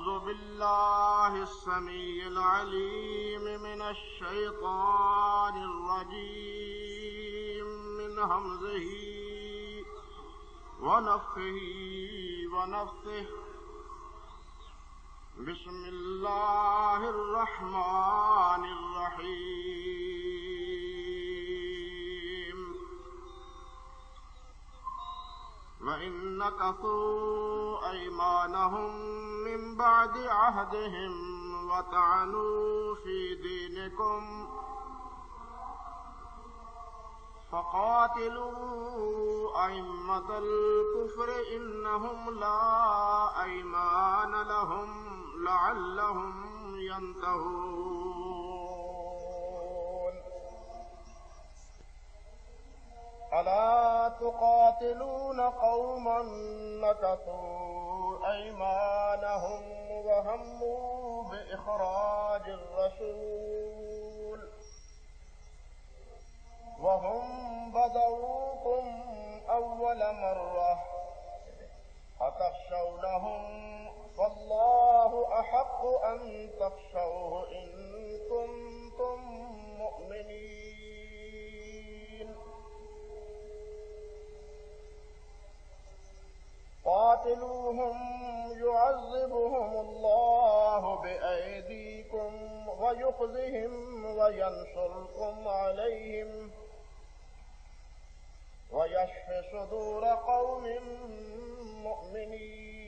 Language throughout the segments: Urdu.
أعوذ بالله السميع العليم من الشيطان الرجيم من همزه ونفخه ونفثه بسم الله الرحمن الرحيم وإن نكثوا أيمانهم من بعد عهدهم وطعنوا في دينكم فقاتلوا أئمة الكفر إنهم لا أيمان لهم لعلهم ينتهون ألا تقاتلون قوما نكثوا أيمانهم وهموا بإخراج الرسول وهم بدؤوكم أول مرة أتخشونهم فالله أحق أن تخشوه إن كنتم مؤمنين قاتلوهم يعذبهم الله بأيديكم ويخزهم وينصركم عليهم ويشف صدور قوم مؤمنين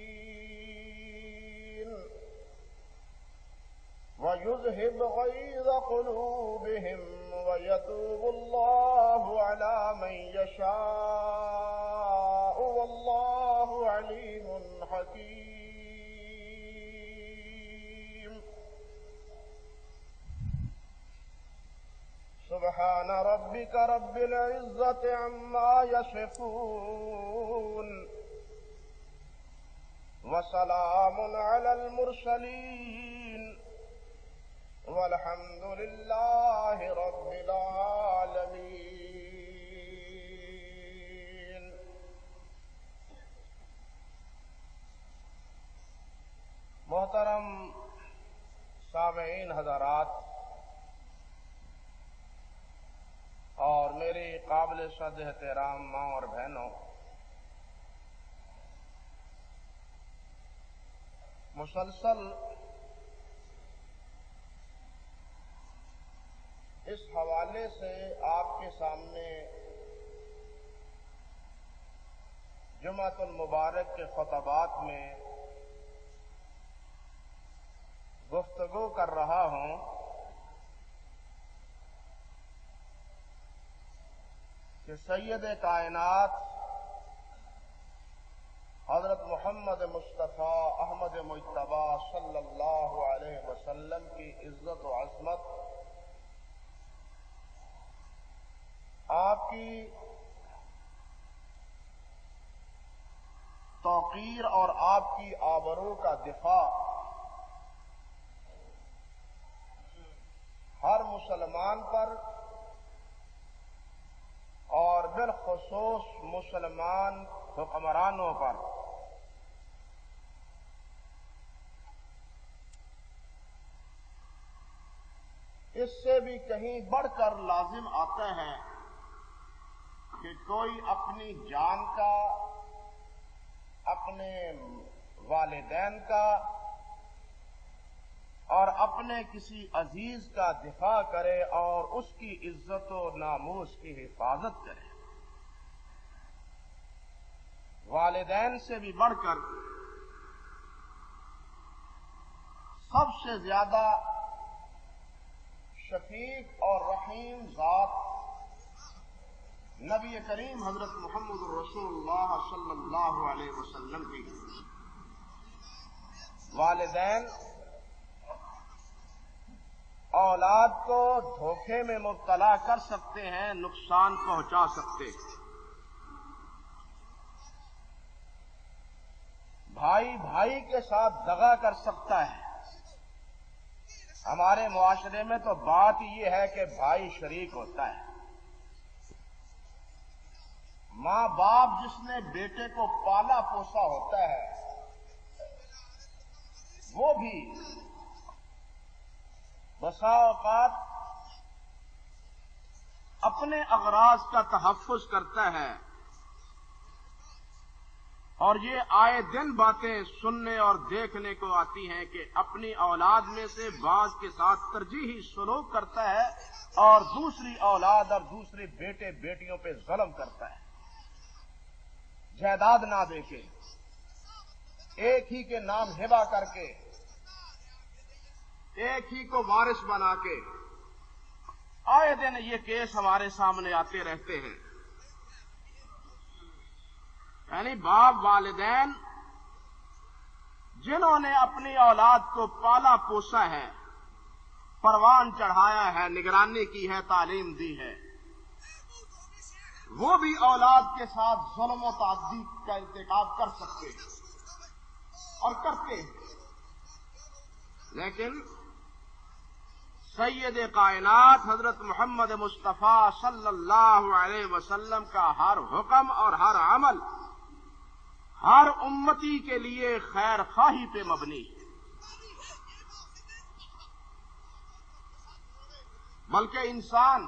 ويذهب غيظ قلوبهم ويتوب الله على من يشاء والله عليم حكيم سبحان ربك رب العزة عما يصفون وسلام على المرسلين والحمد لله رب العالمين. محترم سامعین حضرات اور میری قابل صد احترام ماں اور بہنوں، مسلسل اس حوالے سے آپ کے سامنے جمعۃ المبارک کے خطبات میں گفتگو کر رہا ہوں کہ سید کائنات حضرت محمد مصطفیٰ احمد مجتبیٰ صلی اللہ علیہ وسلم کی عزت و عظمت، آپ کی توقیر اور آپ کی آبرو کا دفاع ہر مسلمان پر اور بالخصوص مسلمان حکمرانوں پر اس سے بھی کہیں بڑھ کر لازم آتا ہے کہ کوئی اپنی جان کا، اپنے والدین کا اور اپنے کسی عزیز کا دفاع کرے اور اس کی عزت و ناموس کی حفاظت کرے۔ والدین سے بھی بڑھ کر سب سے زیادہ شفیق اور رحیم ذات نبی کریم حضرت محمد رسول اللہ صلی اللہ علیہ وسلم کی۔ والدین اولاد کو دھوکے میں مبتلا کر سکتے ہیں، نقصان پہنچا سکتے ہیں۔ بھائی بھائی کے ساتھ دغا کر سکتا ہے۔ ہمارے معاشرے میں تو بات یہ ہے کہ بھائی شریک ہوتا ہے۔ ماں باپ جس نے بیٹے کو پالا پوسا ہوتا ہے وہ بھی بسا اوقات اپنے اغراض کا تحفظ کرتا ہے، اور یہ آئے دن باتیں سننے اور دیکھنے کو آتی ہیں کہ اپنی اولاد میں سے بعض کے ساتھ ترجیحی سلوک کرتا ہے اور دوسری اولاد اور دوسرے بیٹے بیٹیوں پہ ظلم کرتا ہے، جائیداد نہ دے کے، ایک ہی کے نام ہبہ کر کے، ایک ہی کو وارث بنا کے۔ آئے دن یہ کیس ہمارے سامنے آتے رہتے ہیں، یعنی باپ والدین جنہوں نے اپنی اولاد کو پالا پوسا ہے، پروان چڑھایا ہے، نگرانی کی ہے، تعلیم دی ہے، وہ بھی اولاد کے ساتھ ظلم و تعدی کا ارتکاب کر سکتے ہیں اور کرتے ہیں، لیکن سید کائنات حضرت محمد مصطفیٰ صلی اللہ علیہ وسلم کا ہر حکم اور ہر عمل ہر امتی کے لیے خیر خواہی پہ مبنی ہے، بلکہ انسان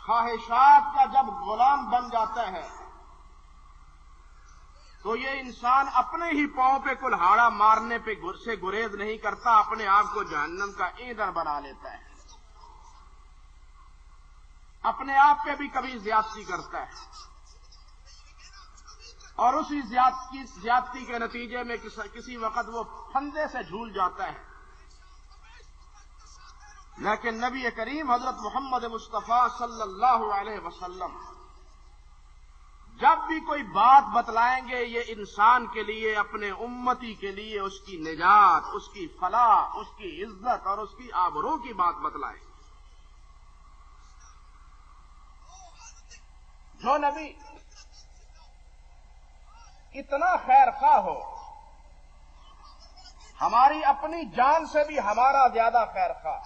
خواہشات کا جب غلام بن جاتا ہے تو یہ انسان اپنے ہی پاؤں پہ کلہاڑا مارنے پہ سے گریز نہیں کرتا، اپنے آپ کو جہنم کا ایندھن بنا لیتا ہے، اپنے آپ پہ بھی کبھی زیادتی کرتا ہے، اور اسی زیادتی کے نتیجے میں کسی وقت وہ پھندے سے جھول جاتا ہے۔ لیکن نبی کریم حضرت محمد مصطفیٰ صلی اللہ علیہ وسلم جب بھی کوئی بات بتلائیں گے، یہ انسان کے لیے، اپنے امتی کے لیے اس کی نجات، اس کی فلاح، اس کی عزت اور اس کی آبرو کی بات بتلائیں۔ جو نبی اتنا خیر خواہ ہو، ہماری اپنی جان سے بھی ہمارا زیادہ خیر خواہ،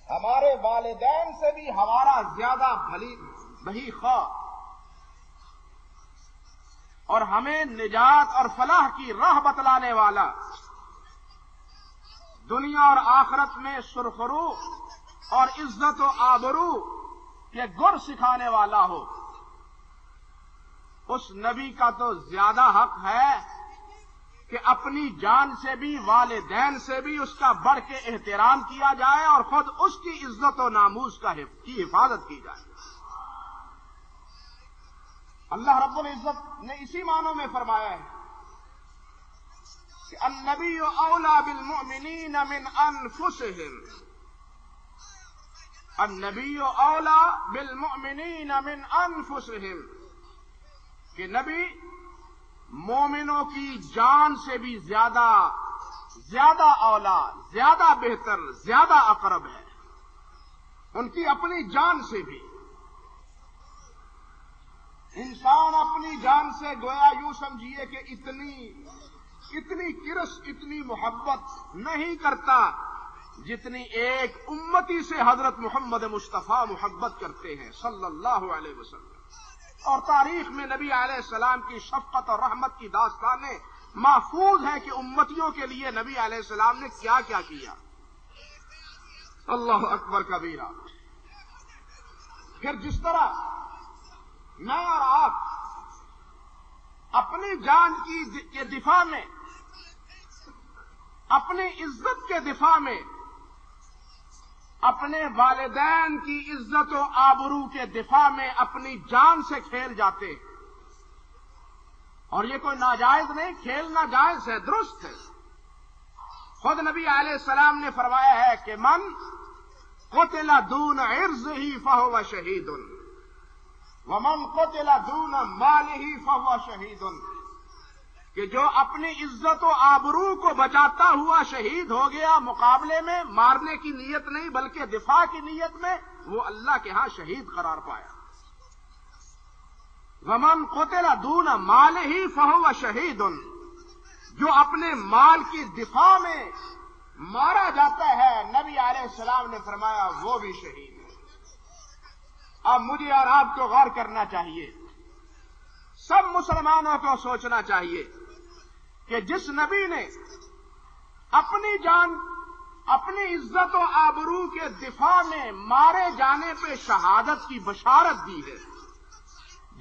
ہمارے والدین سے بھی ہمارا زیادہ بھلی خواہ، اور ہمیں نجات اور فلاح کی راہ بتلانے والا، دنیا اور آخرت میں سرخرو اور عزت و آبرو کے گر سکھانے والا ہو، اس نبی کا تو زیادہ حق ہے کہ اپنی جان سے بھی، والدین سے بھی اس کا بڑھ کے احترام کیا جائے اور خود اس کی عزت و ناموس کی حفاظت کی جائے۔ اللہ رب العزت نے اسی معنوں میں فرمایا ہے کہ النبی اولی بالمؤمنین من انفسہم، النبی اولی بالمؤمنین من انفسہم، کہ نبی مومنوں کی جان سے بھی زیادہ اولا، زیادہ بہتر، زیادہ اقرب ہے، ان کی اپنی جان سے بھی۔ انسان اپنی جان سے گویا یوں سمجھیے کہ اتنی کرس، اتنی محبت نہیں کرتا جتنی ایک امتی سے حضرت محمد مصطفیٰ محبت کرتے ہیں صلی اللہ علیہ وسلم۔ اور تاریخ میں نبی علیہ السلام کی شفقت اور رحمت کی داستانیں محفوظ ہیں کہ امتیوں کے لیے نبی علیہ السلام نے کیا کیا کیا۔ اللہ اکبر کبیرہ۔ پھر جس طرح میں اور آپ اپنی جان کے دفاع میں، اپنی عزت کے دفاع میں، اپنے والدین کی عزت و آبرو کے دفاع میں اپنی جان سے کھیل جاتے ہیں، اور یہ کوئی ناجائز نہیں، کھیلنا جائز ہے، درست ہے۔ خود نبی علیہ السلام نے فرمایا ہے کہ من قتل دون عرضه فهو شہید، ومن قتل دون ماله فهو شہید، کہ جو اپنی عزت و آبرو کو بچاتا ہوا شہید ہو گیا مقابلے میں، مارنے کی نیت نہیں بلکہ دفاع کی نیت میں، وہ اللہ کے ہاں شہید قرار پایا۔ ومن قتل دون مالہ فہو شہید، جو اپنے مال کی دفاع میں مارا جاتا ہے، نبی علیہ السلام نے فرمایا وہ بھی شہید ہے۔ اب مجھے اور آپ کو غور کرنا چاہیے، سب مسلمانوں کو سوچنا چاہیے کہ جس نبی نے اپنی جان اپنی عزت و آبرو کے دفاع میں مارے جانے پہ شہادت کی بشارت دی ہے،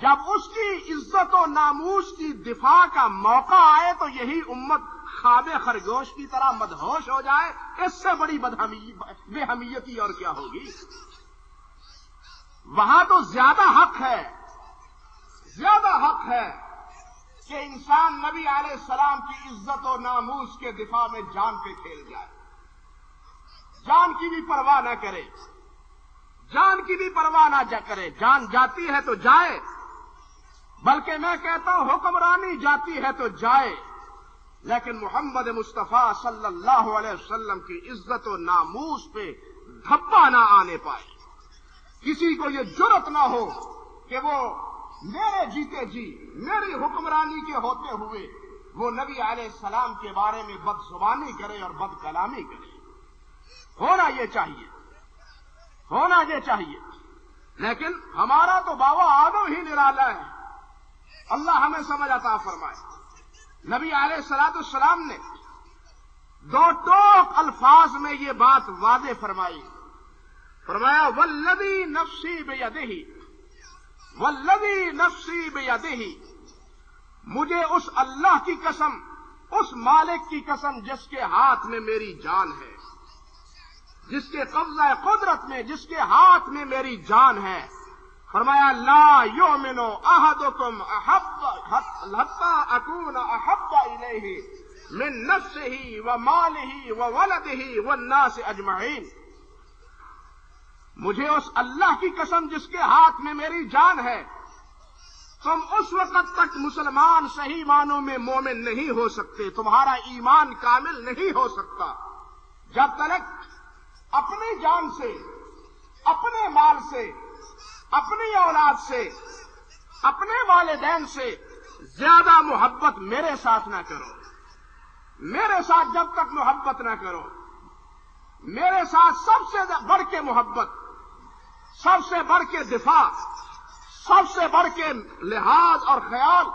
جب اس کی عزت و ناموس کی دفاع کا موقع آئے تو یہی امت خواب خرگوش کی طرح مدہوش ہو جائے، اس سے بڑی بے حمیتی اور کیا ہوگی؟ وہاں تو زیادہ حق ہے کہ انسان نبی علیہ السلام کی عزت و ناموس کے دفاع میں جان پہ کھیل جائے، جان کی بھی پرواہ نہ کرے، جان جاتی ہے تو جائے، بلکہ میں کہتا ہوں حکمرانی جاتی ہے تو جائے، لیکن محمد مصطفیٰ صلی اللہ علیہ وسلم کی عزت و ناموس پہ دھبا نہ آنے پائے، کسی کو یہ جرأت نہ ہو کہ وہ میرے جیتے جی میری حکمرانی کے ہوتے ہوئے وہ نبی علیہ السلام کے بارے میں بد زبانی کرے اور بد کلامی کرے۔ ہونا یہ چاہیے، لیکن ہمارا تو بابا آدم ہی نرالا ہے، اللہ ہمیں سمجھ عطا فرمائے۔ نبی علیہ السلام نے دو ٹوک الفاظ میں یہ بات واضح فرمایا والذی نفسی بیدہ، مجھے اس اللہ کی قسم، اس مالک کی قسم جس کے ہاتھ میں میری جان ہے، جس کے قبضہ قدرت میں، جس کے ہاتھ میں میری جان ہے، فرمایا لا یؤمن احدکم حتی اکون احب الیہ من نفسہ ومالہ وولدہ والناس اجمعین۔ مجھے اس اللہ کی قسم جس کے ہاتھ میں میری جان ہے، تم اس وقت تک مسلمان صحیح معنوں میں مومن نہیں ہو سکتے، تمہارا ایمان کامل نہیں ہو سکتا جب تک اپنی جان سے، اپنے مال سے، اپنی اولاد سے، اپنے والدین سے زیادہ محبت میرے ساتھ نہ کرو۔ میرے ساتھ جب تک محبت نہ کرو، میرے ساتھ سب سے بڑھ کے محبت، سب سے بڑھ کے دفاع، سب سے بڑھ کے لحاظ اور خیال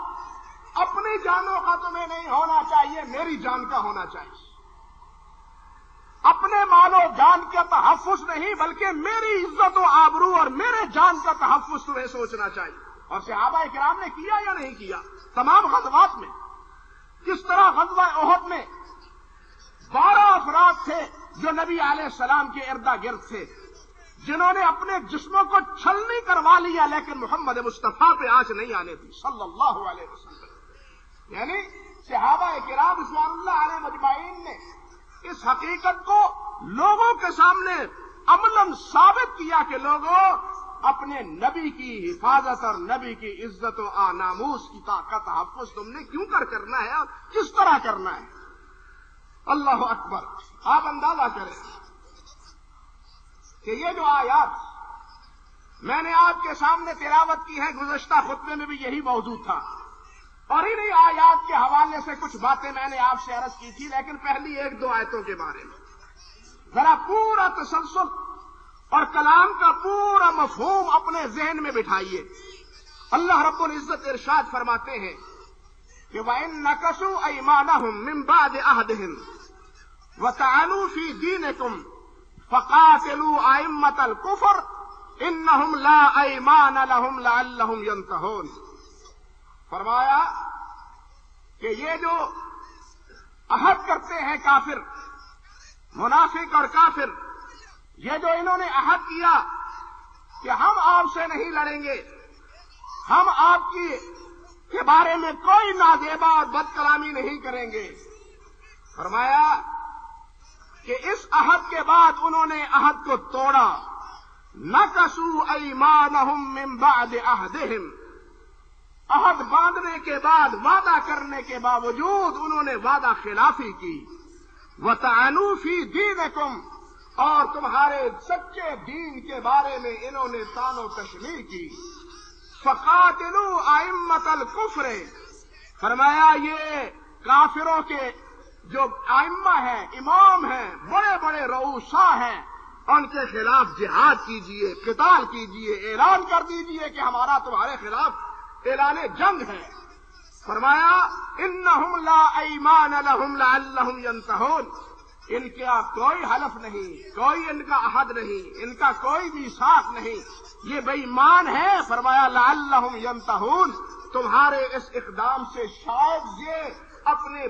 اپنی جانوں کا تمہیں نہیں ہونا چاہیے، میری جان کا ہونا چاہیے۔ اپنے مال و جان کا تحفظ نہیں بلکہ میری عزت و آبرو اور میرے جان کا تحفظ تمہیں سوچنا چاہیے۔ اور صحابہ کرام نے کیا یا نہیں کیا؟ تمام غزوات میں کس طرح غزوہ احد میں 12 افراد تھے جو نبی علیہ السلام کے ارد گرد تھے، جنہوں نے اپنے جسموں کو چھلنی کروا لیا لیکن محمد مصطفیٰ پہ آنچ نہیں آنے دی صلی اللہ علیہ وسلم۔ یعنی صحابہ کرام رضوان اللہ علیہ مجمعین نے اس حقیقت کو لوگوں کے سامنے عملاً ثابت کیا کہ لوگوں اپنے نبی کی حفاظت اور نبی کی عزت و ناموس کی کا تحفظ تم نے کیوں کرنا ہے اور کس طرح کرنا ہے۔ اللہ اکبر! آپ اندازہ کریں کہ یہ جو آیات میں نے آپ کے سامنے تلاوت کی ہے، گزشتہ خطبے میں بھی یہی موضوع تھا، اور انہی آیات کے حوالے سے کچھ باتیں میں نے آپ سے عرض کی تھی، لیکن پہلی 1-2 آیتوں کے بارے میں ذرا پورا تسلسل اور کلام کا پورا مفہوم اپنے ذہن میں بٹھائیے۔ اللہ رب العزت ارشاد فرماتے ہیں کہ وَإِن نَكَثُوا أَيْمَانَهُم مِّن بَعْدِ عَهْدِهِمْ وَطَعَنُوا فِي دِينِكُمْ فَقَاتِلُوا أَئِمَّةَ الْكُفْرِ إِنَّهُمْ لَا أَيْمَانَ لَهُمْ لَعَلَّهُمْ يَنْتَهُونَ۔ فرمایا کہ یہ جو عہد کرتے ہیں کافر، منافق اور کافر، یہ جو انہوں نے عہد کیا کہ ہم آپ سے نہیں لڑیں گے، ہم آپ کے بارے میں کوئی نازیبا اور بد کلامی نہیں کریں گے، فرمایا کہ اس عہد کے بعد انہوں نے عہد کو توڑا۔ نَكَثُوا أَيْمَانَهُم مِّن بَعْدِ عَهْدِهِمْ، عہد باندھنے کے بعد، وعدہ کرنے کے باوجود انہوں نے وعدہ خلافی کی۔ وَطَعَنُوا فِي دِينِكُمْ، اور تمہارے سچے دین کے بارے میں انہوں نے طعن و تشنیع کی۔ فَقَاتِلُوا أَئِمَّةَ الْكُفْرِ، فرمایا یہ کافروں کے جو ائمہ ہیں، امام ہیں، بڑے بڑے رؤساء ہیں، ان کے خلاف جہاد کیجئے، قتال کیجئے، اعلان کر دیجئے کہ ہمارا تمہارے خلاف اعلان جنگ ہے۔ فرمایا انہم لا ایمان لہم لعلہم ینتہون، ان کا کوئی حلف نہیں، کوئی ان کا عہد نہیں، ان کا کوئی میثاق نہیں، یہ بے ایمان ہے۔ فرمایا لعلہم ینتہون، تمہارے اس اقدام سے شاید یہ اپنے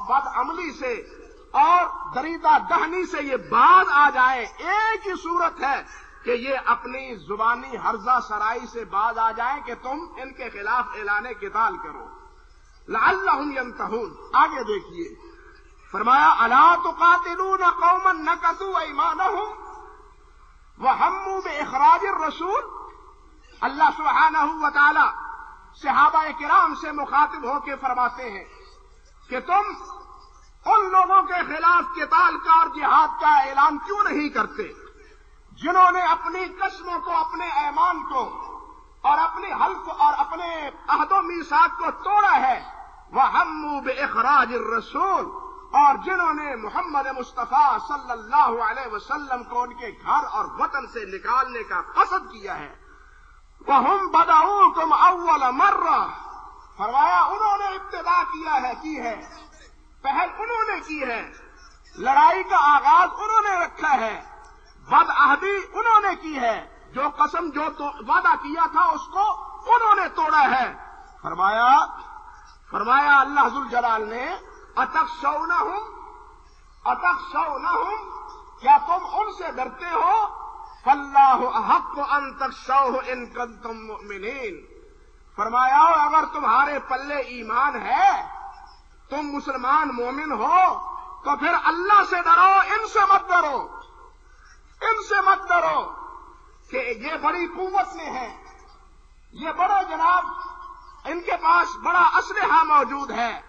بد عملی سے اور دریدہ دہنی سے یہ باز آ جائے۔ ایک ہی صورت ہے کہ یہ اپنی زبانی ہرزہ سرائی سے باز آ جائیں کہ تم ان کے خلاف اعلان قتال کرو۔ لعلہم ینتہون، آگے دیکھیے فرمایا الا تقاتلون قوما نکثوا ایمانہم وہموا باخراج الرسول۔ اللہ سبحانہ و تعالی صحابہ کرام سے مخاطب ہو کے فرماتے ہیں کہ تم ان لوگوں کے خلاف قتال کا اور جہاد کا اعلان کیوں نہیں کرتے جنہوں نے اپنی قسموں کو، اپنے ایمان کو اور اپنے حلف اور اپنے عہد و میثاق کو توڑا ہے۔ وہموا باخراج الرسول، اور جنہوں نے محمد مصطفیٰ صلی اللہ علیہ وسلم کو ان کے گھر اور وطن سے نکالنے کا قصد کیا ہے۔ وَهُمْ بَدَؤُوكُمْ أَوَّلَ مَرَّةٍ، فرمایا انہوں نے ابتدا کی ہے، پہل انہوں نے کی ہے، لڑائی کا آغاز انہوں نے رکھا ہے، بد عہدی انہوں نے کی ہے، جو قسم جو وعدہ کیا تھا اس کو انہوں نے توڑا ہے۔ فرمایا اللہ ذوالجلال نے اتخشونہم، کیا تم ان سے ڈرتے ہو؟ فاللہ احق ان تخشوہ ان کنتم مؤمنین، فرمایا اگر تمہارے پلے ایمان ہے، تم مسلمان مومن ہو، تو پھر اللہ سے ڈرو، ان سے مت ڈرو، ان سے مت ڈرو کہ یہ بڑی قوت میں ہے، یہ بڑا جناب ان کے پاس بڑا اسلحہ موجود ہے،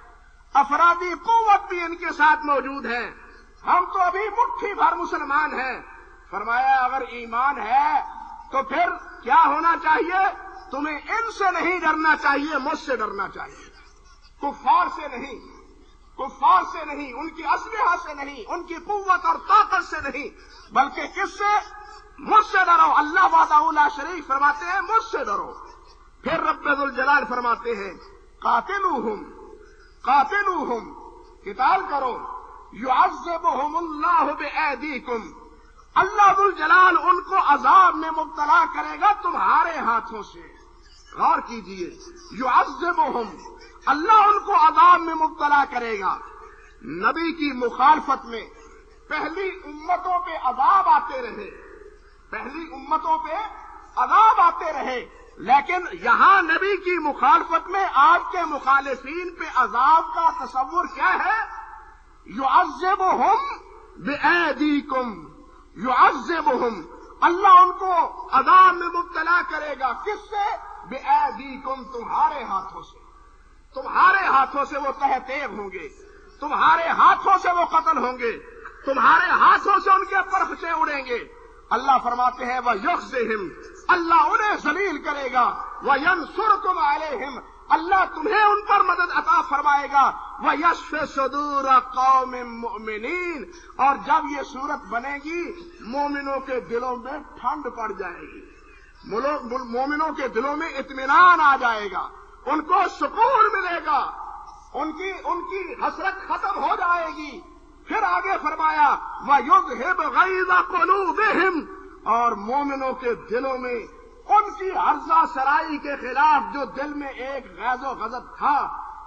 افرادی قوت بھی ان کے ساتھ موجود ہے، ہم تو ابھی مٹھی بھر مسلمان ہیں۔ فرمایا اگر ایمان ہے تو پھر کیا ہونا چاہیے؟ تمہیں ان سے نہیں ڈرنا چاہیے، مجھ سے ڈرنا چاہیے، کفار سے نہیں، کفار سے نہیں، ان کی اسلحہ سے نہیں، ان کی قوت اور طاقت سے نہیں، بلکہ کس سے؟ مجھ سے ڈرو۔ اللہ وحدہ لا شریک فرماتے ہیں مجھ سے ڈرو۔ پھر رب ذوالجلال فرماتے ہیں قاتلوہم، قتال کرو، یعذبہم اللہ بایدیکم، اللہ ذوالجلال ان کو عذاب میں مبتلا کرے گا تمہارے ہاتھوں سے۔ غور کیجئے، یعذبہم، اللہ ان کو عذاب میں مبتلا کرے گا۔ نبی کی مخالفت میں پہلی امتوں پہ عذاب آتے رہے، پہلی امتوں پہ عذاب آتے رہے، لیکن یہاں نبی کی مخالفت میں آپ کے مخالفین پہ عذاب کا تصور کیا ہے؟ یعذبہم بایدیکم، یعذبہم، اللہ ان کو عذاب میں مبتلا کرے گا، کس سے؟ بایدیکم، تمہارے ہاتھوں سے، تمہارے ہاتھوں سے وہ تہ تیغ ہوں گے، تمہارے ہاتھوں سے وہ قتل ہوں گے، تمہارے ہاتھوں سے ان کے پرخچے اڑیں گے۔ اللہ فرماتے ہیں وَيُخْزِهِمْ، اللہ انہیں ذلیل کرے گا، وَيَنْصُرْكُمْ عَلَيْهِمْ، اللہ تمہیں ان پر مدد عطا فرمائے گا، وَيَشْفِ صُدُورَ قَوْمٍ مُؤْمِنِينَ، اور جب یہ صورت بنے گی مومنوں کے دلوں میں ٹھنڈ پڑ جائے گی، مومنوں کے دلوں میں اطمینان آ جائے گا، ان کو سکون ملے گا، ان کی حسرت ختم ہو جائے گی۔ پھر آگے فرمایا وَيُذْهِبْ غَيْظَ قُلُوبِهِمْ، اور مومنوں کے دلوں میں ان کی ہرزہ سرائی کے خلاف جو دل میں ایک غیظ و غضب تھا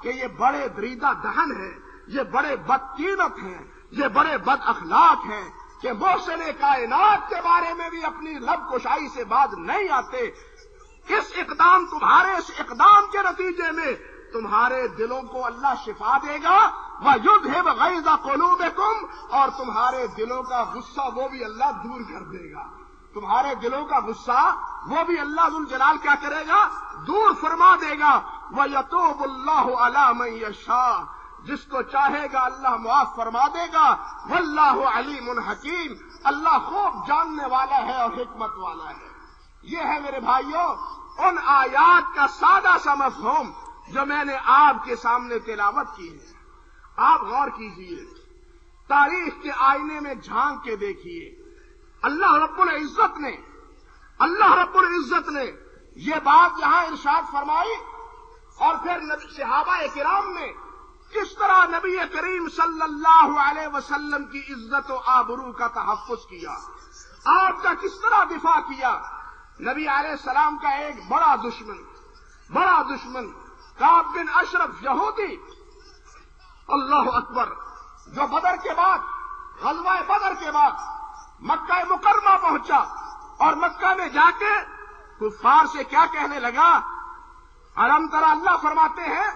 کہ یہ بڑے دریدہ دہن ہیں، یہ بڑے بدقیمت ہیں، یہ بڑے بد اخلاق ہیں کہ محسن کائنات کے بارے میں بھی اپنی لب کشائی سے باز نہیں آتے، تمہارے اس اقدام کے نتیجے میں تمہارے دلوں کو اللہ شفا دے گا، وَيُذْهِبْ غَيْظَ قُلُوبِكُمْ، اور تمہارے دلوں کا غصہ وہ بھی اللہ دور کر دے گا، تمہارے دلوں کا غصہ وہ بھی اللہ ذوالجلال کیا کرے گا؟ دور فرما دے گا۔ وَيَتُوبُ اللَّهُ عَلَىٰ مَن يَشَاءُ، جس کو چاہے گا اللہ معاف فرما دے گا، وَاللَّهُ عَلِيمٌ حَكِيمٌ، اللہ خوب جاننے والا ہے اور حکمت والا ہے۔ یہ ہے میرے بھائیوں ان آیات کا سادہ سا مفہوم جو میں نے آپ کے سامنے تلاوت کی ہے۔ آپ غور کیجئے، تاریخ کے آئینے میں جھانک کے دیکھیے، اللہ رب العزت نے یہ بات یہاں ارشاد فرمائی، اور پھر صحابہ کرام نے کس طرح نبی کریم صلی اللہ علیہ وسلم کی عزت و آبرو کا تحفظ کیا، آپ کا کس طرح دفاع کیا۔ نبی علیہ السلام کا ایک بڑا دشمن کعب بن اشرف یہودی، اللہ اکبر، جو بدر کے بعد، غزوہ بدر کے بعد مکہ مکرمہ پہنچا اور مکہ میں جا کے کفار سے کیا کہنے لگا، الم ترى، اللہ فرماتے ہیں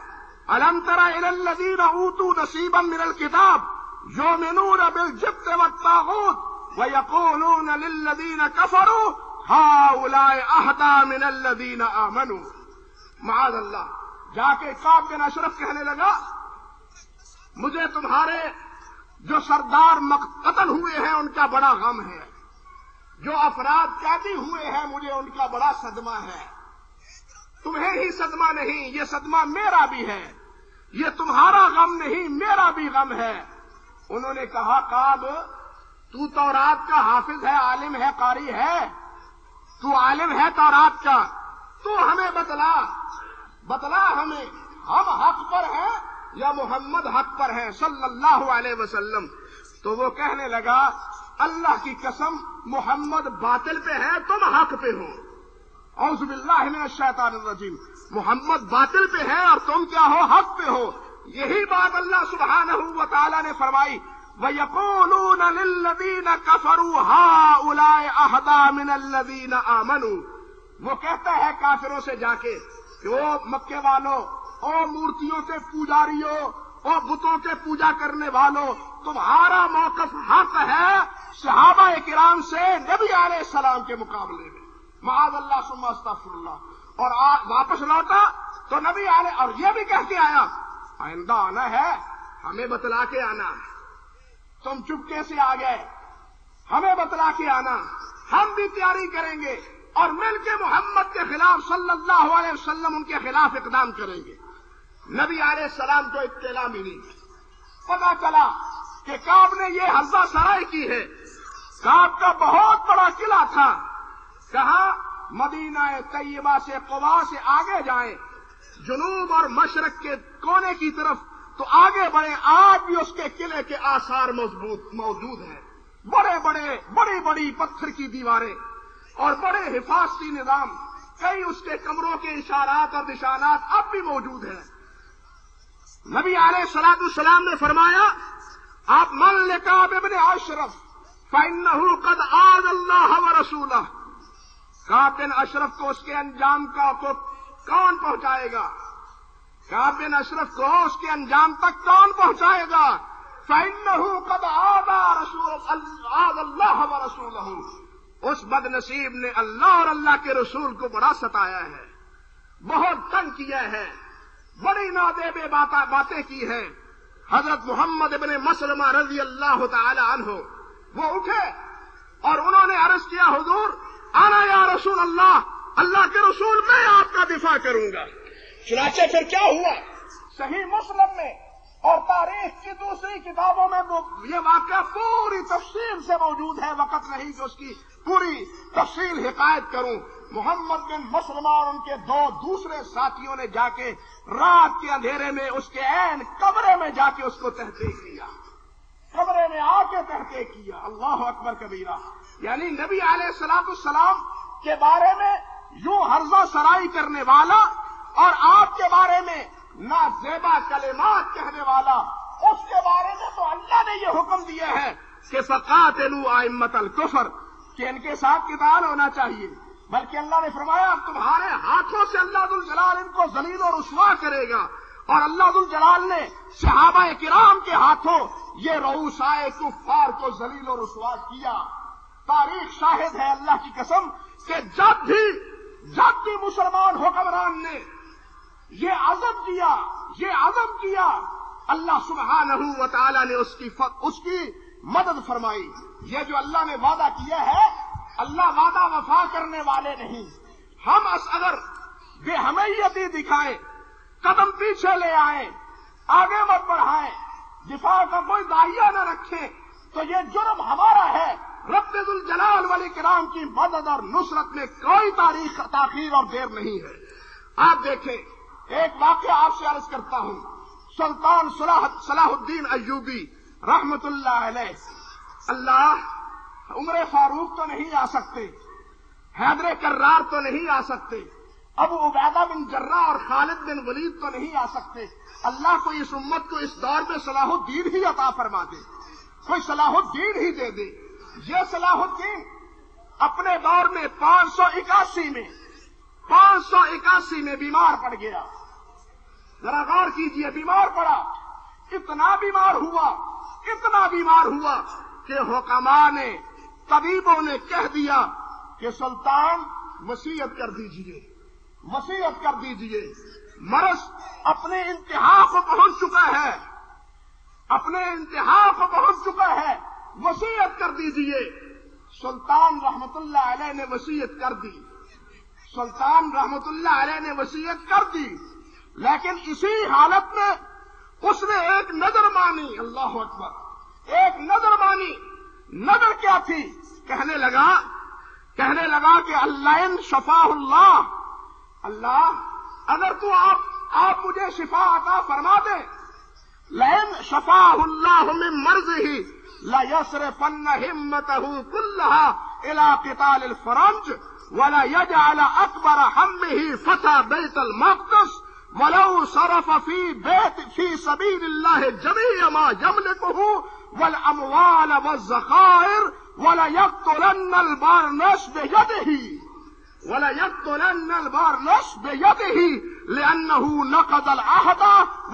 الم ترى الى الذين اوتوا نصيبا من الكتاب يؤمنون بالجبت والطاغوت ويقولون للذين كفروا هؤلاء اهدى من الذين آمنوا۔ معاذ اللہ، جا کے کعب بن اشرف کہنے لگا مجھے تمہارے جو سردار قتل ہوئے ہیں ان کا بڑا غم ہے، جو افراد قیدی ہوئے ہیں مجھے ان کا بڑا صدمہ ہے۔ تمہیں ہی صدمہ نہیں، یہ صدمہ میرا بھی ہے، یہ تمہارا غم نہیں میرا بھی غم ہے۔ انہوں نے کہا کعب تو تورات کا حافظ ہے، عالم ہے، قاری ہے، تو عالم ہے تورات کا، تو ہمیں بتلا ہمیں، ہم حق پر ہیں یا محمد حق پر ہیں صلی اللہ علیہ وسلم۔ تو وہ کہنے لگا اللہ کی قسم محمد باطل پہ ہے، تم حق پہ ہو، اعوذ باللہ من الشیطان الرجیم، محمد باطل پہ ہے اور تم کیا ہو، حق پہ ہو۔ یہی بات اللہ سبحانہ و تعالی نے فرمائی، وَيَقُولُونَ لِلَّذِينَ كَفَرُوا هَؤُلَاءِ أَهْدَىٰ مِنَ الَّذِينَ آمَنُوا۔ وہ کہتا ہے کافروں سے جا کے کہ او مکے والوں، او مورتیوں کے پوجاریوں، او بتوں کے پوجا کرنے والوں، تمہارا موقف حق ہے صحابہ کرام سے نبی علیہ السلام کے مقابلے میں، معاذ اللہ ثم استغفر اللہ۔ اور واپس لوٹا تو نبی علیہ، اور یہ بھی کہہ کے آیا آئندہ آنا ہے ہمیں بتلا کے آنا، تم چپکے سے آ گئے، ہمیں بتلا کے آنا، ہم بھی تیاری کریں گے اور مل کے محمد کے خلاف صلی اللہ علیہ وسلم ان کے خلاف اقدام کریں گے۔ نبی علیہ السلام کو اطلاع ملی، پتا چلا کہ کعب نے یہ حلفہ سرائی کی ہے۔ کعب کا بہت بڑا قلعہ تھا، کہا مدینہ طیبہ سے قباء سے آگے جائیں، جنوب اور مشرق کے کونے کی طرف تو آگے بڑھے، آج بھی اس کے قلعے کے آثار موجود ہیں، بڑی بڑی پتھر کی دیواریں اور بڑے حفاظتی نظام، کئی اس کے کمروں کے اشارات اور نشانات اب بھی موجود ہیں۔ نبی علیہ الصلوۃ والسلام نے فرمایا آپ من لکعب ابن اشرف فإنه قد آذى اللہ ورسولہ۔ کعب بن اشرف کو اس کے انجام کا تو کون پہنچائے گا؟ کعب بن اشرف کو اس کے انجام تک کون پہنچائے گا؟ فإنه قد آذى اللہ ورسولہ۔ اس بد نصیب نے اللہ اور اللہ کے رسول کو بڑا ستایا ہے، بہت تنگ کیا ہے، بڑی نادیبے باتیں کی ہیں۔ حضرت محمد ابن مسلمہ رضی اللہ تعالی عنہ وہ اٹھے اور انہوں نے عرض کیا حضور انا یا رسول اللہ، اللہ کے رسول میں آپ کا دفاع کروں گا۔ چنانچہ پھر کیا ہوا؟ صحیح مسلم میں اور تاریخ کی دوسری کتابوں میں یہ واقعہ پوری تفصیل سے موجود ہے، وقت نہیں کہ اس کی پوری تفصیل حکایت کروں۔ محمد بن مسلمہ اور ان کے دو دوسرے ساتھیوں نے جا کے رات کے اندھیرے میں اس کے عین کمرے میں جا کے اس کو تحقیق کیا، کمرے میں آ کے تحقیق کیا، اللہ اکبر کبیرہ۔ یعنی نبی علیہ السلام کے بارے میں یوں ہرزہ سرائی کرنے والا اور آپ کے بارے میں نازیبا کلمات کہنے والا، اس کے بارے میں تو اللہ نے یہ حکم دیا ہے کہ فقاتلوا ائمۃ الکفر، کہ ان کے ساتھ قتال ہونا چاہیے، بلکہ اللہ نے فرمایا تمہارے ہاتھوں سے اللہ ذوالجلال ان کو ذلیل و رسوا کرے گا۔ اور اللہ ذوالجلال نے صحابہ کرام کے ہاتھوں یہ رؤسائے کفار کو ذلیل و رسوا کیا۔ تاریخ شاہد ہے اللہ کی قسم کہ جب بھی مسلمان حکمران نے یہ عزم کیا اللہ سبحانہ و تعالی نے اس کی مدد فرمائی۔ یہ جو اللہ نے وعدہ کیا ہے، اللہ وعدہ وفا کرنے والے نہیں۔ ہم اگر بے حمیتی دکھائیں، قدم پیچھے لے آئیں، آگے مت بڑھائیں، دفاع کا کوئی داعیہ نہ رکھیں تو یہ جرم ہمارا ہے۔ رب ذوالجلال والاکرام کی مدد اور نصرت میں کوئی تاخیر اور دیر نہیں ہے۔ آپ دیکھیں ایک واقعہ آپ سے عرض کرتا ہوں. سلطان صلاح الدین ایوبی رحمت اللہ علیہ، اللہ عمر فاروق تو نہیں آ سکتے، حیدر کرار تو نہیں آ سکتے، ابو عبیدہ بن جراح اور خالد بن ولید تو نہیں آ سکتے. اللہ کو اس امت کو اس دور میں صلاح الدین ہی عطا فرما دے، کوئی صلاح الدین ہی دے دے. یہ صلاح الدین اپنے دور میں 581 میں بیمار پڑ گیا. ذرا غور کیجئے، بیمار پڑا، اتنا بیمار ہوا کہ حکماء نے، طبیبوں نے کہہ دیا کہ سلطان وصیت کر دیجئے. مرض اپنے انتہا کو پہنچ چکا ہے، وصیت کر دیجئے. سلطان رحمت اللہ علیہ نے وصیت کر دی. لیکن اسی حالت میں اس نے ایک نظر مانی. اللہ اکبر، ایک نظر مانی. نظر کیا تھی؟ کہنے لگا کہ اللہ شفاہ اللہ اگر تو آپ مجھے شفا عطا فرما دے، لئن شفاہ اللہ من مرضه ليصرفن همته كلها الى قتال الفرنج ولا يجعل اكبر همه فتح بيت المقدس ولو صرف في سبيل الله جميع ما يملكه والاموال والذخائر ولا يقتلن البارنس بيده لأنه نقض العهد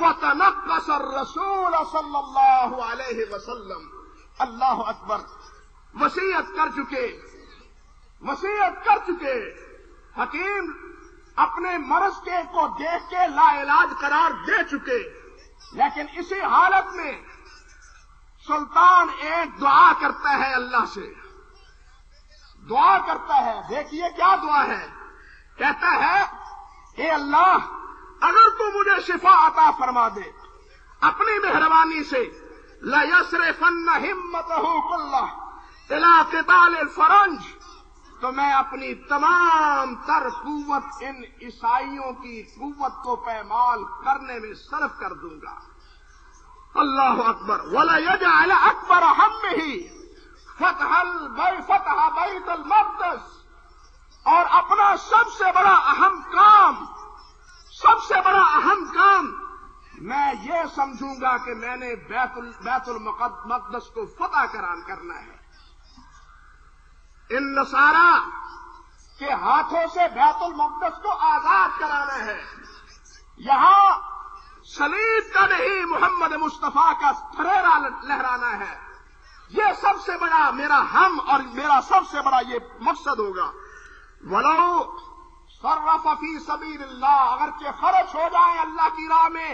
وتنقص الرسول صلی اللہ علیہ وسلم. اللہ اکبر. وصیت کر چکے حکیم اپنے مرض کو دیکھ کے لا علاج قرار دے چکے. لیکن اسی حالت میں سلطان ایک دعا کرتا ہے، اللہ سے دعا کرتا ہے. دیکھیے کیا دعا ہے. کہتا ہے، اے اللہ اگر تو مجھے شفا عطا فرما دے اپنی مہربانی سے، لَيَصْرِفَنَّ هِمَّتَهُ كُلَّهَ إِلَىٰ قِتَالِ الْفَرَنج، تو میں اپنی تمام تر قوت ان عیسائیوں کی قوت کو پامال کرنے میں صرف کر دوں گا. اللہ اکبر. وَلَا يَجْعَلَ أَكْبَرَ هَمِّهِ فتح بیت المقدس، اور اپنا سب سے بڑا اہم کام میں یہ سمجھوں گا کہ میں نے بیت المقدس کو فتح کرنا ہے. ان نصارا کے ہاتھوں سے بیت المقدس کو آزاد کرانا ہے. یہاں صلیب کا نہیں، محمد مصطفیٰ کا پھریرا لہرانا ہے. یہ سب سے بڑا میرا اور میرا سب سے بڑا یہ مقصد ہوگا. ولو صرف فی سبیل اللہ، اگرچہ خرچ ہو جائیں اللہ کی راہ میں،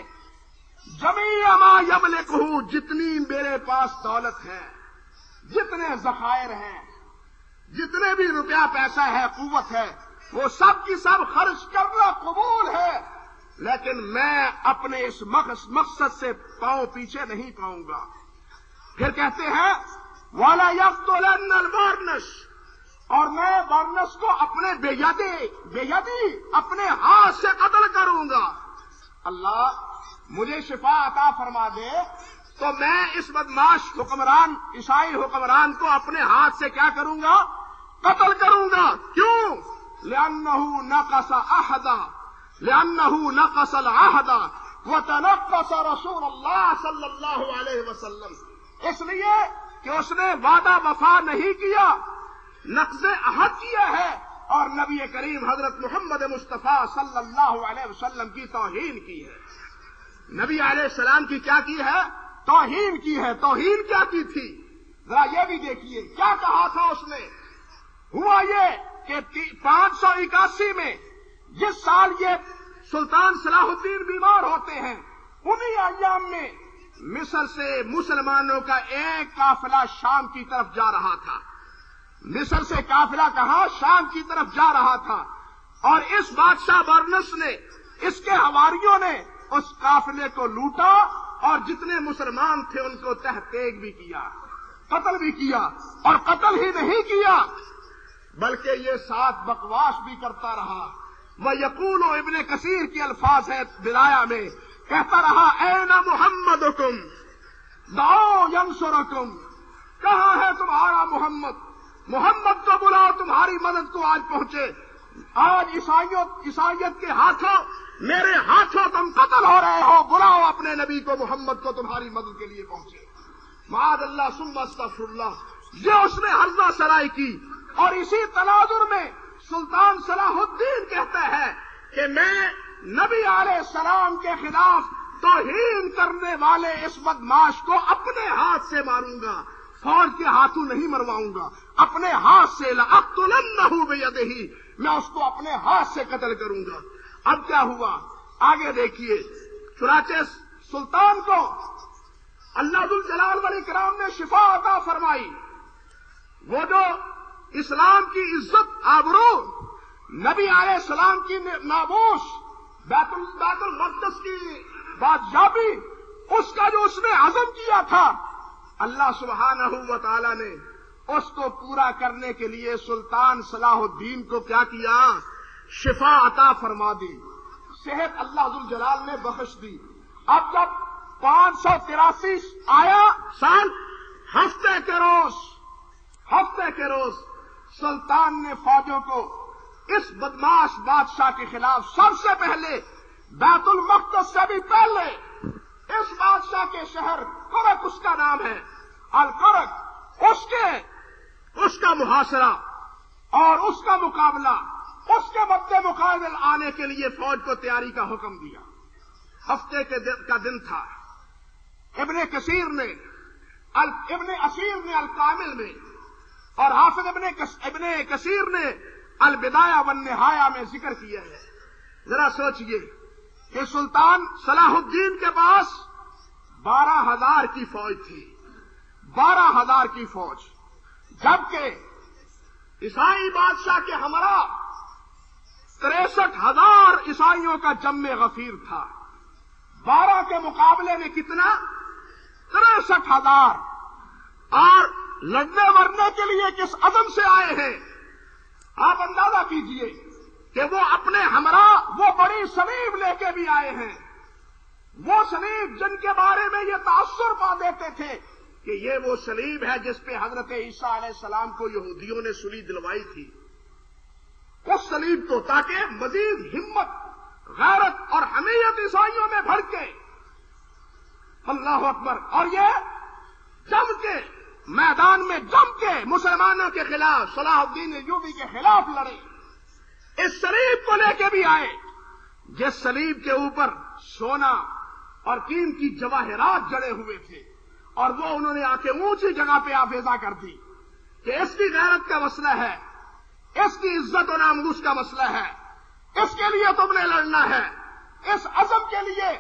جمیع ما یملکہ، جتنی میرے پاس دولت ہے، جتنے ذخائر ہیں، جتنے بھی روپیہ پیسہ ہے، قوت ہے، وہ سب کی سب خرچ کرنا قبول ہے. لیکن میں اپنے اس مقصد سے پاؤں پیچھے نہیں پاؤں گا. پھر کہتے ہیں وَلَا يَقْتُلَنَّ الْبَارْنَسَ، اور میں بارنس کو اپنے بے یدی اپنے ہاتھ سے قتل کروں گا. اللہ مجھے شفا عطا فرما دے تو میں اس بدماش حکمران، عیسائی حکمران کو اپنے ہاتھ سے کیا کروں گا؟ قتل کروں گا. کیوں؟ لأنه نقص العهد وتنقص رسول اللہ صلی اللہ علیہ وسلم، اس لیے کہ اس نے وعدہ وفا نہیں کیا، نقض عہد کیا ہے، اور نبی کریم حضرت محمد مصطفیٰ صلی اللہ علیہ وسلم کی توہین کی ہے. نبی علیہ السلام کی کیا کی ہے؟ توہین کی ہے. توہین کیا کی تھی؟ ذرا یہ بھی دیکھیے کیا کہا تھا اس نے. ہوا یہ کہ 581 میں جس سال یہ سلطان صلاح الدین بیمار ہوتے ہیں، انہی ایام میں مصر سے مسلمانوں کا ایک قافلہ شام کی طرف جا رہا تھا. مصر سے قافلہ کہاں؟ شام کی طرف جا رہا تھا. اور اس بادشاہ برنس نے، اس کے حواریوں نے اس قافلے کو لوٹا اور جتنے مسلمان تھے ان کو تحقیق بھی کیا، قتل بھی کیا. اور قتل ہی نہیں کیا بلکہ یہ ساتھ بکواس بھی کرتا رہا یقول ابن کثیر کے الفاظ ہے بدایا میں، کہتا رہا این محمدکم دعو ینصرکم، کہاں ہے تمہارا محمد؟ محمد کو بلاؤ، تمہاری مدد کو آج پہنچے۔ آج عیسائیت کے ہاتھوں، میرے ہاتھوں تم قتل ہو رہے ہو، بلاؤ اپنے نبی کو، محمد کو تمہاری مدد کے لیے پہنچے۔ معاذ اللہ ثم استغفر اللہ، یہ اس نے حرزہ سرائی کی۔ اور اسی تناظر میں سلطان صلاح الدین کہتا ہے کہ میں نبی علیہ السلام کے خلاف توہین کرنے والے اس بدماش کو اپنے ہاتھ سے ماروں گا، فوج کے ہاتھوں نہیں مرواؤں گا، اپنے ہاتھ سے لأقتلنہ بیدہ، میں اس کو اپنے ہاتھ سے قتل کروں گا۔ اب کیا ہوا آگے دیکھیے۔ چنانچہ سلطان کو اللہ ذوالجلال والاکرام نے شفا عطا فرمائی۔ وہ جو اسلام کی عزت، آبرو، نبی علیہ السلام کی ناموس، بیت المقدس کی بادشاہی، اس کا جو اس نے عزم کیا تھا، اللہ سبحانہ و تعالی نے اس کو پورا کرنے کے لیے سلطان صلاح الدین کو کیا کیا؟ شفا عطا فرما دی، صحت اللہ ذوالجلال نے بخش دی۔ اب جب 583 آیا سال، ہفتے کے روز سلطان نے فوجوں کو اس بدماش بادشاہ کے خلاف سب سے پہلے بیت المقدس سے بھی پہلے اس بادشاہ کے شہر کرک، اس کا نام ہے الکرک، اس کا محاصرہ اور اس کا مقابلہ، اس کے مد مقابل آنے کے لیے فوج کو تیاری کا حکم دیا۔ ہفتے کا دن تھا۔ ابن اسیر نے الکامل میں اور حافظ ابن کثیر نے البدایہ والنہایہ میں ذکر کیا ہے۔ ذرا سوچئے کہ سلطان صلاح الدین کے پاس 12,000 کی فوج تھی، 12,000 کی فوج، جبکہ عیسائی بادشاہ کے ہمراہ 63,000 عیسائیوں کا جم غفیر تھا۔ 12 کے مقابلے میں کتنا؟ 63,000۔ اور لڑنے مرنے کے لیے کس عزم سے آئے ہیں؟ آپ اندازہ کیجئے کہ وہ اپنے ہمراہ وہ بڑی صلیب لے کے بھی آئے ہیں، وہ صلیب جن کے بارے میں یہ تاثر پا دیتے تھے کہ یہ وہ صلیب ہے جس پہ حضرت عیسیٰ علیہ السلام کو یہودیوں نے سلی دلوائی تھی، اس صلیب کو، تاکہ مزید ہمت، غیرت اور حمیت عیسائیوں میں بھر کے، اللہ اکبر، اور یہ جم کے میدان میں جم کے مسلمانوں کے خلاف، صلاح الدین ایوبی کے خلاف لڑے، اس صلیب کو لے کے بھی آئے جس صلیب کے اوپر سونا اور قیمتی جواہرات جڑے ہوئے تھے، اور وہ انہوں نے آ کے اونچی جگہ پہ آفیزہ کر دی کہ اس کی غیرت کا مسئلہ ہے، اس کی عزت و ناموس کا مسئلہ ہے، اس کے لیے تم نے لڑنا ہے۔ اس عزم کے لیے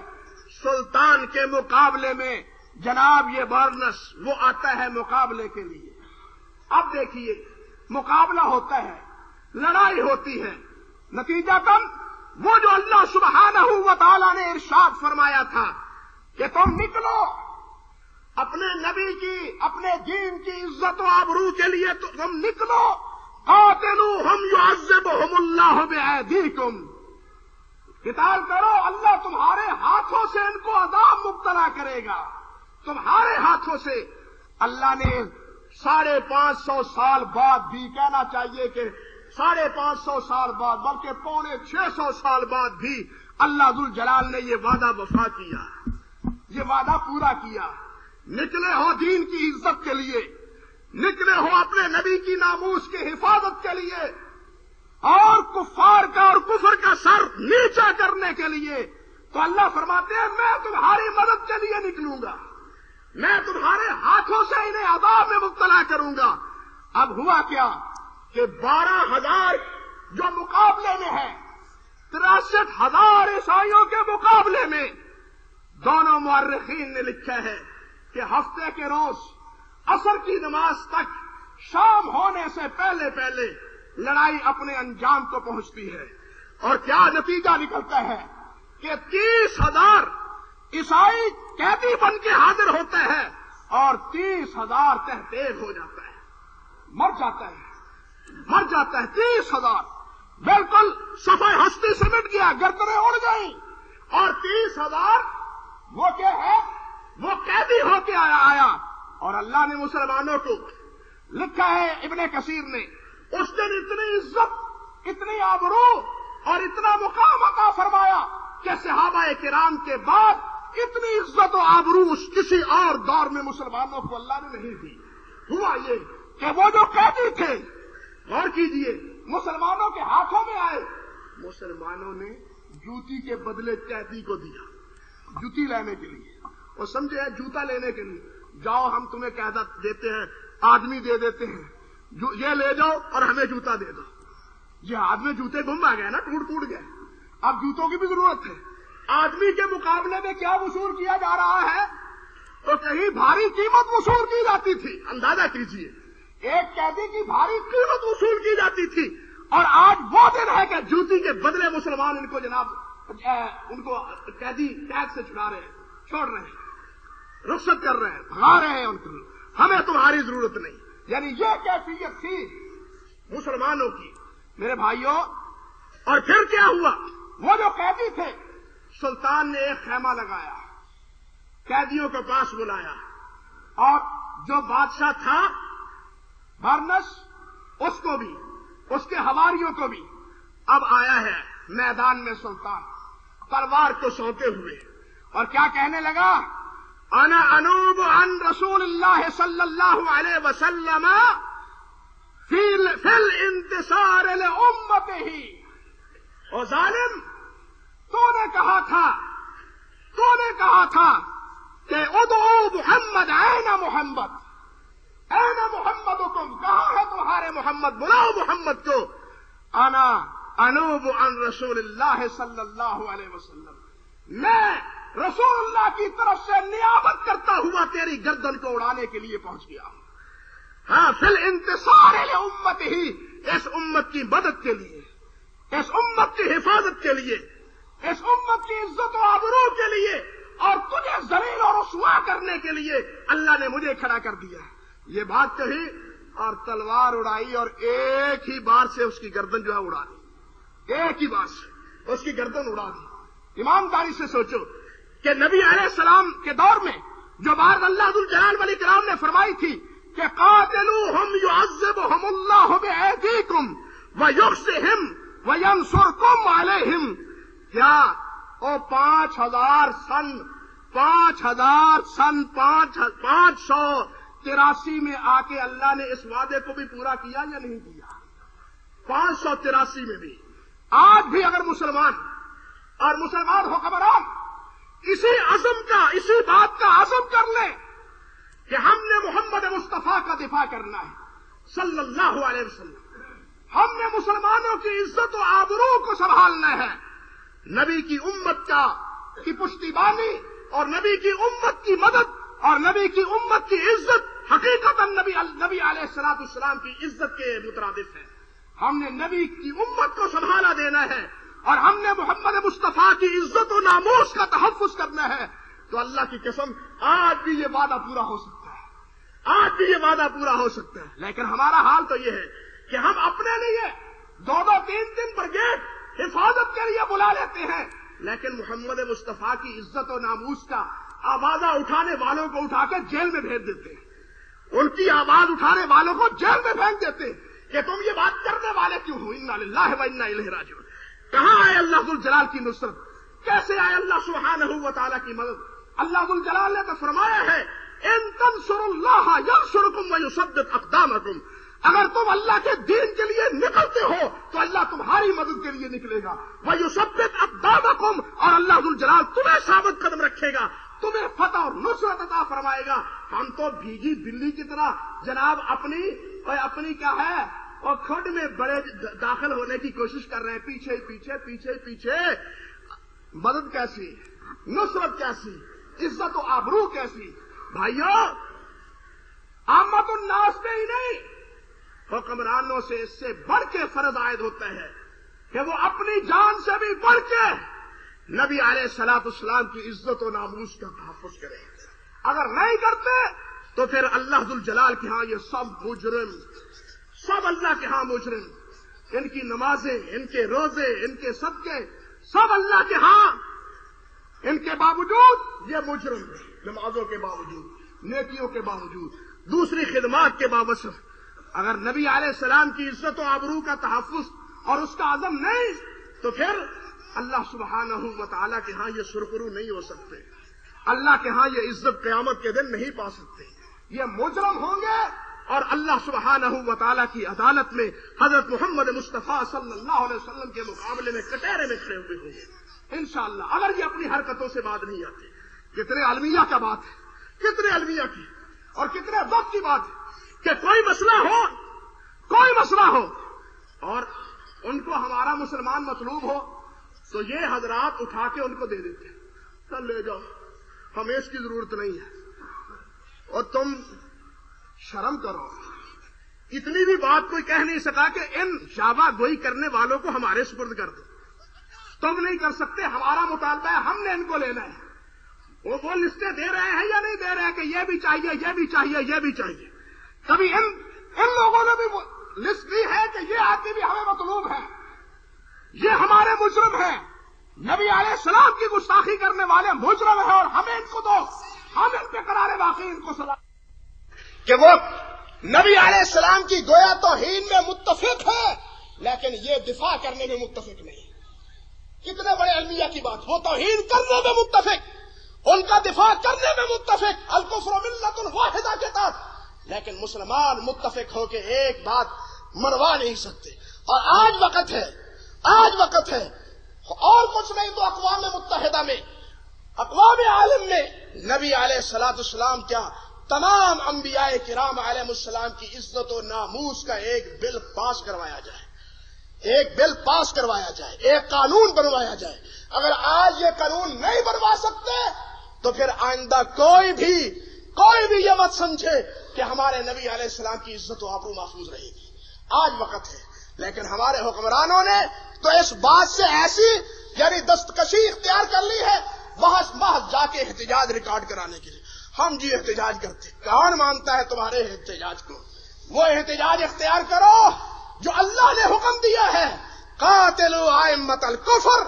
سلطان کے مقابلے میں جناب یہ بارنس وہ آتا ہے مقابلے کے لیے۔ اب دیکھیے مقابلہ ہوتا ہے، لڑائی ہوتی ہے، نتیجتاً وہ جو اللہ سبحانہ و تعالی نے ارشاد فرمایا تھا کہ تم نکلو اپنے نبی کی، اپنے دین کی عزت و آبرو کے لیے تم نکلو، قاتلوہم یعذبہم اللہ بایدیکم، قتال کرو، اللہ تمہارے ہاتھوں سے ان کو عذاب مبتلا کرے گا، تمہارے ہاتھوں سے۔ اللہ نے 550 سال بعد بھی، کہنا چاہیے کہ 550 سال بعد، بلکہ 650 سال بعد بھی اللہ ذوالجلال نے یہ وعدہ وفا کیا، یہ وعدہ پورا کیا۔ نکلے ہو دین کی عزت کے لیے، نکلے ہو اپنے نبی کی ناموس کی حفاظت کے لیے اور کفار کا اور کفر کا سر نیچا کرنے کے لیے، تو اللہ فرماتے ہیں میں تمہاری مدد کے لیے نکلوں گا، میں تمہارے ہاتھوں سے انہیں عذاب میں مبتلا کروں گا۔ اب ہوا کیا کہ 12,000 جو مقابلے میں ہے، 63,000 عیسائیوں کے مقابلے میں، دونوں مورخین نے لکھا ہے کہ ہفتے کے روز عصر کی نماز تک، شام ہونے سے پہلے پہلے لڑائی اپنے انجام کو پہنچتی ہے، اور کیا نتیجہ نکلتا ہے کہ 30,000 عیسائی قیدی بن کے حاضر ہوتے ہیں اور 30,000 تحتیب ہو جاتا ہے، مر جاتا ہے 30,000۔ بالکل صفحہ ہستی سے مٹ گیا، گردنیں اڑ گئیں، اور 30,000 وہ کیا ہے، وہ قیدی ہو کے آیا۔ اور اللہ نے مسلمانوں کو لکھا ہے ابن کثیر نے، اس دن اتنی عزت، اتنی آبرو اور اتنا مقام عطا فرمایا کہ صحابہ کرام کے بعد اتنی عزت و آبرو کسی اور دور میں مسلمانوں کو اللہ نے نہیں دی۔ ہوا یہ کہ وہ جو قیدی تھے، غور کیجئے، مسلمانوں کے ہاتھوں میں آئے، مسلمانوں نے جوتی کے بدلے قیدی کو دیا، جوتی لینے کے لیے۔ اور سمجھے جوتا لینے کے لیے، جاؤ ہم تمہیں قیدا دیتے ہیں، آدمی دے دیتے ہیں، یہ لے جاؤ اور ہمیں جوتا دے دو۔ یہ آدمی جوتے گم آ گئے نا، ٹوٹ گئے، اب جوتوں کی بھی ضرورت ہے۔ آدمی کے مقابلے میں کیا وصول کیا جا رہا ہے؟ تو کہیں بھاری قیمت وصول کی جاتی تھی، اندازہ کیجئے، ایک قیدی کی بھاری قیمت وصول کی جاتی تھی، اور آج وہ دن ہے کہ جوتی کے بدلے مسلمان ان کو جناب ان کو قیدی قید سے چھوڑ رہے ہیں، رخصت کر رہے ہیں، بھگا رہے ہیں ان کو، ہمیں تمہاری ضرورت نہیں۔ یعنی یہ کیفیت تھی مسلمانوں کی میرے بھائیوں۔ اور پھر کیا ہوا؟ وہ جو قیدی تھے، سلطان نے ایک خیمہ لگایا، قیدیوں کے پاس بلایا، اور جو بادشاہ تھا برنس، اس کو بھی، اس کے حواریوں کو بھی۔ اب آیا ہے میدان میں سلطان تلوار کو سونتے ہوئے، اور کیا کہنے لگا؟ انا انوب عن رسول اللہ صلی اللہ علیہ وسلم فی الانتصار لامتہ۔ او ظالم، تو نے کہا تھا کہ ادعو محمد، این محمد، این محمدکم، کہاں ہے تمہارے محمد، بلاؤ محمد کو۔ انا انوب عن رسول اللہ صلی اللہ علیہ وسلم، میں رسول اللہ کی طرف سے نیابت کرتا ہوا تیری گردن کو اڑانے کے لیے پہنچ گیا ہوں۔ ہاں، فی الانتصار لامتہ، اس امت کی مدد کے لیے، اس امت کی حفاظت کے لیے، اس امت کی عزت و آبرو کے لیے، اور تجھے ذلیل اور رسوا کرنے کے لیے اللہ نے مجھے کھڑا کر دیا۔ یہ بات کہی اور تلوار اڑائی، اور ایک ہی بار سے اس کی گردن جو ہے اڑا دی، ایک ہی بار سے اس کی گردن اڑا دی۔ ایمانداری سے سوچو کہ نبی علیہ السلام کے دور میں جو بات اللہ ذوالجلال والاکرام نے فرمائی تھی کہ قاتلوہم یعذبہم اللہ بایدیکم ویخزہم وینصرکم علیہم، کیا او 583 میں آ کے اللہ نے اس وعدے کو بھی پورا کیا یا نہیں کیا؟ 583 میں بھی۔ آج بھی اگر مسلمان اور مسلمان حکمران اسی عزم کا، اسی بات کا عزم کر لیں کہ ہم نے محمد مصطفیٰ کا دفاع کرنا ہے صلی اللہ علیہ وسلم، ہم نے مسلمانوں کی عزت و آبرو کو سنبھالنا ہے، نبی کی امت کی پشتیبانی اور نبی کی امت کی مدد اور نبی کی امت کی عزت حقیقتاً نبی علیہ السلام کی عزت کے مترادف ہے۔ ہم نے نبی کی امت کو سنبھالا دینا ہے، اور ہم نے محمد مصطفیٰ کی عزت و ناموس کا تحفظ کرنا ہے۔ تو اللہ کی قسم آج بھی یہ وعدہ پورا ہو سکتا ہے، آج بھی یہ وعدہ پورا ہو سکتا ہے، لیکن ہمارا حال تو یہ ہے کہ ہم اپنے لیے 2-2 3-3 بریگیڈ حفاظت کے لیے بلا لیتے ہیں، لیکن محمد مصطفیٰ کی عزت و ناموس کا آوازہ اٹھانے والوں کو اٹھا کے جیل میں بھیج دیتے ہیں، ان کی آواز اٹھانے والوں کو جیل میں پھینک دیتے ہیں کہ تم یہ بات کرنے والے کیوں ہو؟ انا للہ و انا الیہ راجعون۔ کہاں آئے اللہ ذوالجلال کی نصرت؟ کیسے آئے اللہ سبحانہ و تعالیٰ کی مدد؟ اللہ ذوالجلال نے تو فرمایا ہے ان تنصروا اللہ ینصرکم ویثبت اقدامکم، اگر تم اللہ کے دین کے لیے نکلتے ہو تو اللہ تمہاری مدد کے لیے نکلے گا، ویثبت اقدامکم، اور اللہ ذوالجلال تمہیں ثابت قدم رکھے گا، تمہیں فتح اور نصرت عطا فرمائے گا۔ ہم تو بھیگی بلی کی طرح جناب اپنی کیا ہے اور کھڈ میں بڑے داخل ہونے کی کوشش کر رہے ہیں، پیچھے پیچھے۔ مدد کیسی، نصرت کیسی، عزت و آبرو کیسی؟ بھائیو، عامت الناس پہ ہی نہیں، حکمرانوں سے اس سے بڑھ کے فرض عائد ہوتا ہے کہ وہ اپنی جان سے بھی بڑھ کے نبی علیہ السلام کی عزت و ناموس کا تحفظ کریں۔ اگر نہیں کرتے تو پھر اللہ ذوالجلال کے ہاں یہ سب مجرم، سب اللہ کے ہاں مجرم، ان کی نمازیں، ان کے روزے، ان کے صدقے سب اللہ کے ہاں، ان کے باوجود یہ مجرم ہیں، نمازوں کے باوجود، نیکیوں کے باوجود، دوسری خدمات کے باوجود۔ اگر نبی علیہ السلام کی عزت و آبرو کا تحفظ اور اس کا عزم نہیں تو پھر اللہ سبحانہ و تعالیٰ کے ہاں یہ سرخرو نہیں ہو سکتے، اللہ کے ہاں یہ عزت قیامت کے دن نہیں پا سکتے، یہ مجرم ہوں گے اور اللہ سبحانہ و تعالیٰ کی عدالت میں حضرت محمد مصطفیٰ صلی اللہ علیہ وسلم کے مقابلے میں کٹہرے میں کھڑے ہوئے ہوں گے انشاءاللہ، اگر یہ اپنی حرکتوں سے بات نہیں آتے۔ کتنے المیہ کا بات ہے، کتنے المیہ کی اور کتنے وقت کی بات ہے کہ کوئی مسئلہ ہو اور ان کو ہمارا مسلمان مطلوب ہو تو یہ حضرات اٹھا کے ان کو دے دیتے ہیں، چل لے جاؤ، ہمیں اس کی ضرورت نہیں ہے۔ اور تم شرم کرو، اتنی بھی بات کوئی کہہ نہیں سکا کہ ان شابہ گوئی کرنے والوں کو ہمارے سپرد کر دو، تم نہیں کر سکتے، ہمارا مطالبہ ہے، ہم نے ان کو لینا ہے۔ وہ لسٹیں دے رہے ہیں یا نہیں دے رہے کہ یہ بھی چاہیے، یہ بھی چاہیے، یہ بھی چاہیے، کبھی ان لوگوں نے بھی لسٹ دی ہے کہ یہ آدمی بھی ہمیں مطلوب ہے، یہ ہمارے مجرم ہیں، نبی علیہ السلام کی گستاخی کرنے والے مجرم ہیں اور ہمیں ان کو دو، ہم ان پہ قرار واقعی ان کو سلام کہ وہ نبی علیہ السلام کی گویا توہین میں متفق ہے لیکن یہ دفاع کرنے میں متفق نہیں۔ کتنے بڑے المیہ کی بات، وہ توہین کرنے میں متفق، ان کا دفاع کرنے میں متفق، الکفر ملت واحدہ کے تحت، لیکن مسلمان متفق ہو کے ایک بات منوا نہیں سکتے۔ اور آج وقت ہے اور کچھ نہیں تو اقوام متحدہ میں، اقوام عالم میں نبی علیہ السلام کیا تمام انبیاء کرام علیہ السلام کی عزت و ناموس کا ایک بل پاس کروایا جائے، ایک قانون بنوایا جائے۔ اگر آج یہ قانون نہیں بنوا سکتے تو پھر آئندہ کوئی بھی یہ مت سمجھے کہ ہمارے نبی علیہ السلام کی عزت و آبرو محفوظ رہے گی۔ آج وقت ہے، لیکن ہمارے حکمرانوں نے تو اس بات سے ایسی یعنی دستکشی اختیار کر لی ہے، محض جا کے احتجاج ریکارڈ کرانے کے لیے۔ ہم جی احتجاج کرتے، کون مانتا ہے تمہارے احتجاج کو؟ وہ احتجاج اختیار کرو جو اللہ نے حکم دیا ہے، قاتلوا ائمۃ الکفر،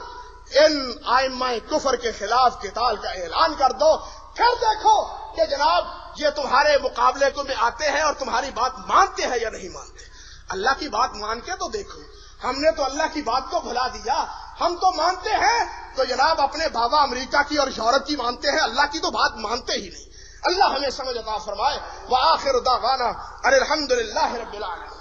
ان ائمہ کفر کے خلاف قتال کا اعلان کر دو، پھر دیکھو کہ جناب یہ تمہارے مقابلے کو میں آتے ہیں اور تمہاری بات مانتے ہیں یا نہیں مانتے۔ اللہ کی بات مان کے تو دیکھو، ہم نے تو اللہ کی بات کو بھلا دیا، ہم تو مانتے ہیں تو جناب اپنے بابا امریکہ کی اور یورپ کی مانتے ہیں، اللہ کی تو بات مانتے ہی نہیں۔ اللہ ہمیں سمجھ عطا فرمائے۔ وآخر دعوانا ان الحمد للہ رب العالمین۔